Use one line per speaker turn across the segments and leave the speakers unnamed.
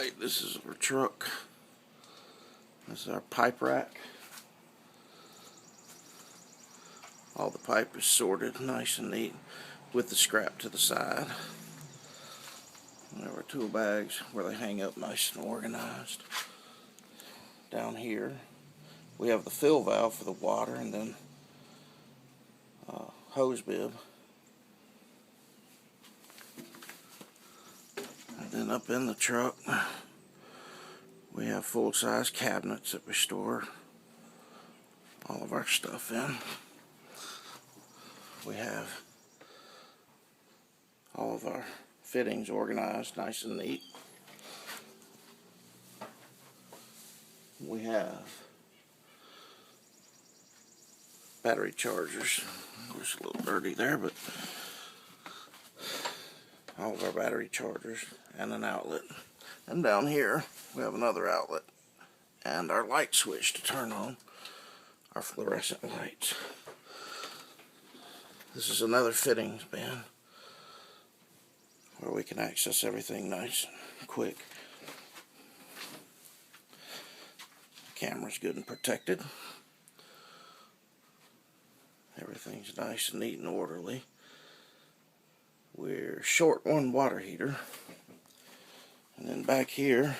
Alright, this is our truck. This is our pipe rack. All the pipe is sorted nice and neat with the scrap to the side. There are tool bags where they hang up nice and organized. Down here we have the fill valve for the water, and then hose bib. And then up in the truck we have full-size cabinets that we store all of our stuff in. We have all of our fittings organized nice and neat. We have battery chargers. It's a little dirty there, but all of our battery chargers and an outlet. And down here we have another outlet and our light switch to turn on our fluorescent lights. This is another fittings bin where we can access everything nice and quick. The camera's good and protected. Everything's nice and neat and orderly. We're short one water heater. And then back here,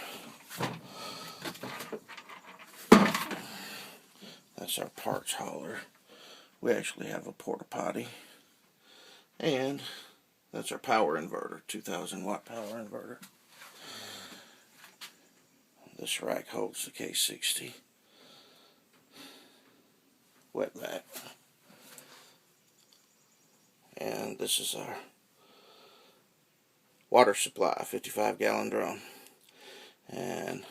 that's our parts hauler. We actually have a porta potty. And that's our power inverter, 2000 watt power inverter. This rack holds the K60 wet vac. And this is our water supply, 55-gallon drum. And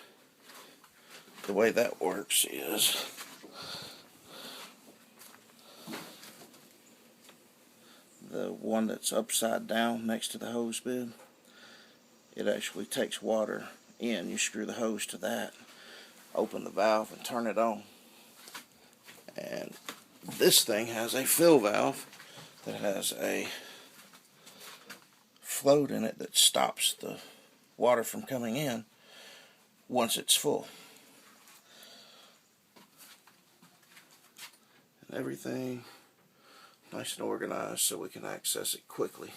the way that works is the one that's upside down next to the hose bib, it actually takes water in. You screw the hose to that, open the valve and turn it on. And this thing has a fill valve that has a float in it that stops the water from coming in once it's full. And everything nice and organized so we can access it quickly.